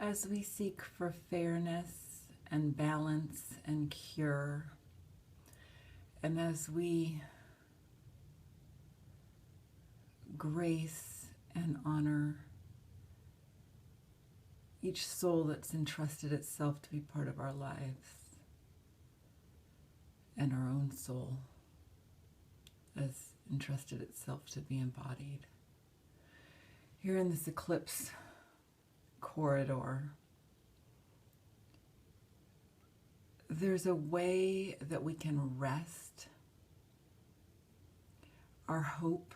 as we seek for fairness and balance and cure, and as we grace and honor each soul that's entrusted itself to be part of our lives, and our own soul has entrusted itself to be embodied. Here in this eclipse corridor, there's a way that we can rest our hope.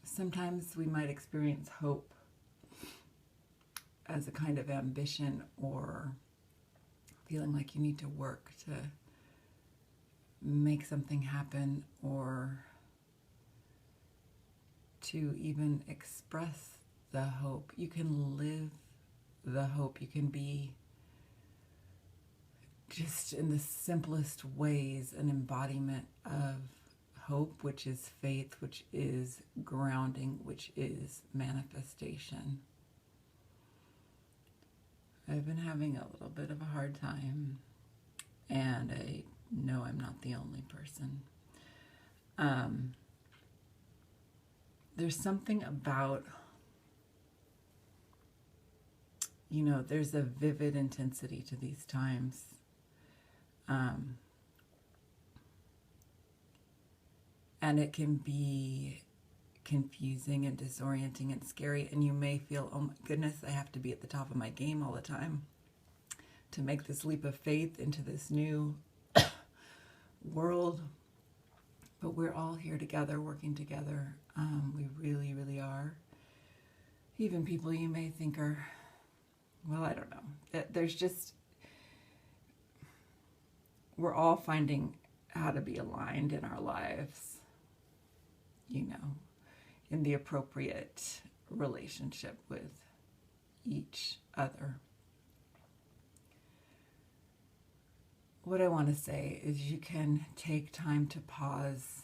Sometimes we might experience hope as a kind of ambition, or feeling like you need to work to make something happen, or to even express the hope. You can live the hope. You can be, just in the simplest ways, an embodiment of hope, which is faith, which is grounding, which is manifestation. I've been having a little bit of a hard time, and I know I'm not the only person. There's something about, there's a vivid intensity to these times. And it can be confusing and disorienting and scary, and you may feel, oh my goodness, I have to be at the top of my game all the time to make this leap of faith into this new world. But we're all here together, working together. We really, really are. Even people you may think are, well, I don't know. There's just, we're all finding how to be aligned in our lives, in the appropriate relationship with each other. What I want to say is you can take time to pause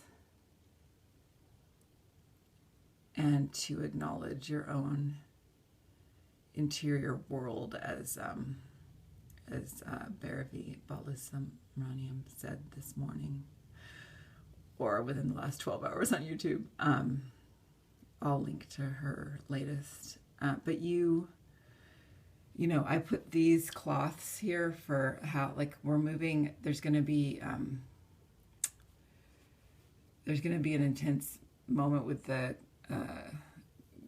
and to acknowledge your own interior world, as verabels.clair said this morning, or within the last 12 hours on YouTube. I'll link to her latest. But I put these cloths here for how, we're moving. There's going to be an intense moment with the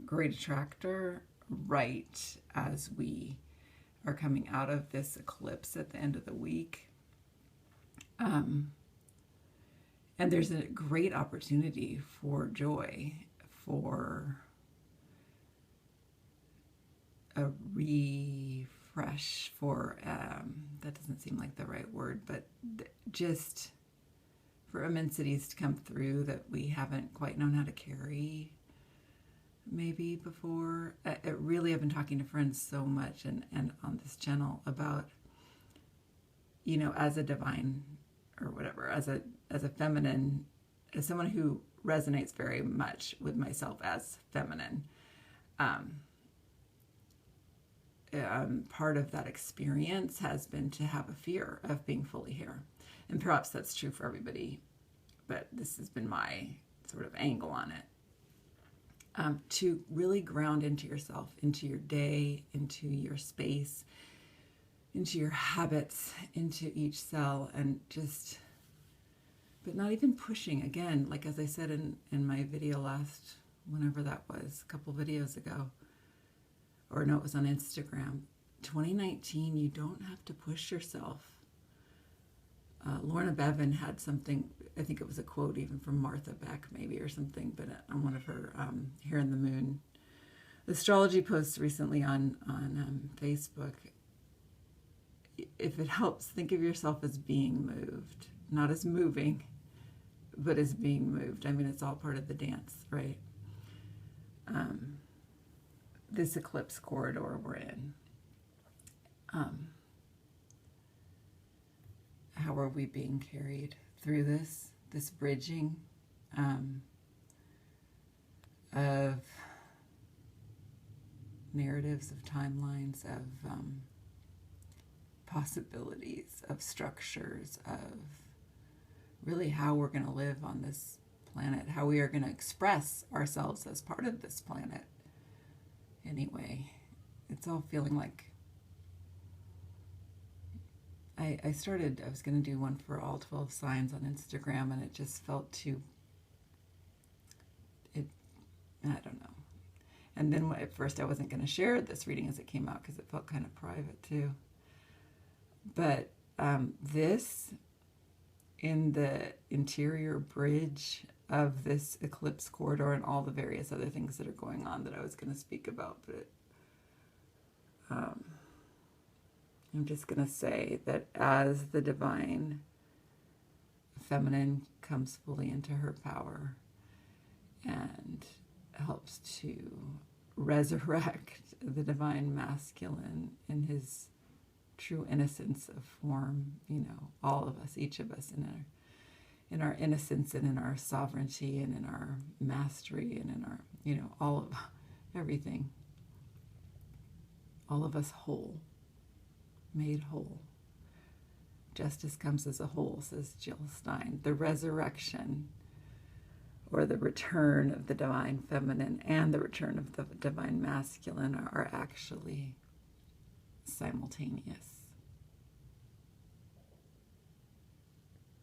great attractor right as we are coming out of this eclipse at the end of the week. And there's a great opportunity for joy, for a refresh, for, that doesn't seem like the right word, but just for immensities to come through that we haven't quite known how to carry maybe before. I've been talking to friends so much and on this channel about, as a divine, or whatever, as a feminine, as someone who resonates very much with myself as feminine, part of that experience has been to have a fear of being fully here. And perhaps that's true for everybody, but this has been my sort of angle on it. To really ground into yourself, into your day, into your space, into your habits, into each cell, and just, but not even pushing. Again, like as I said in my video last, whenever that was, a couple videos ago, or no, it was on Instagram, 2019, you don't have to push yourself. Lorna Bevan had something, I think it was a quote even from Martha Beck maybe, or something, but on one of her Here in the Moon astrology posts recently on Facebook. If it helps, think of yourself as being moved, not as moving, but as being moved. I mean, it's all part of the dance, right? This eclipse corridor we're in. How are we being carried through this bridging of narratives, of timelines, of possibilities, of structures, of really how we're going to live on this planet, how we are going to express ourselves as part of this planet. Anyway, it's all feeling like I was going to do one for all 12 signs on Instagram, and it just felt I don't know. And then at first I wasn't going to share this reading as it came out because it felt kind of private too. But this, in the interior bridge of this eclipse corridor and all the various other things that are going on that I was going to speak about, but I'm just going to say that as the divine feminine comes fully into her power and helps to resurrect the divine masculine in his true innocence of form, all of us, each of us in our innocence and in our sovereignty and in our mastery and in our, all of everything. All of us whole, made whole. Justice comes as a whole, says Jill Stein. The resurrection, or the return of the divine feminine and the return of the divine masculine, are actually simultaneous.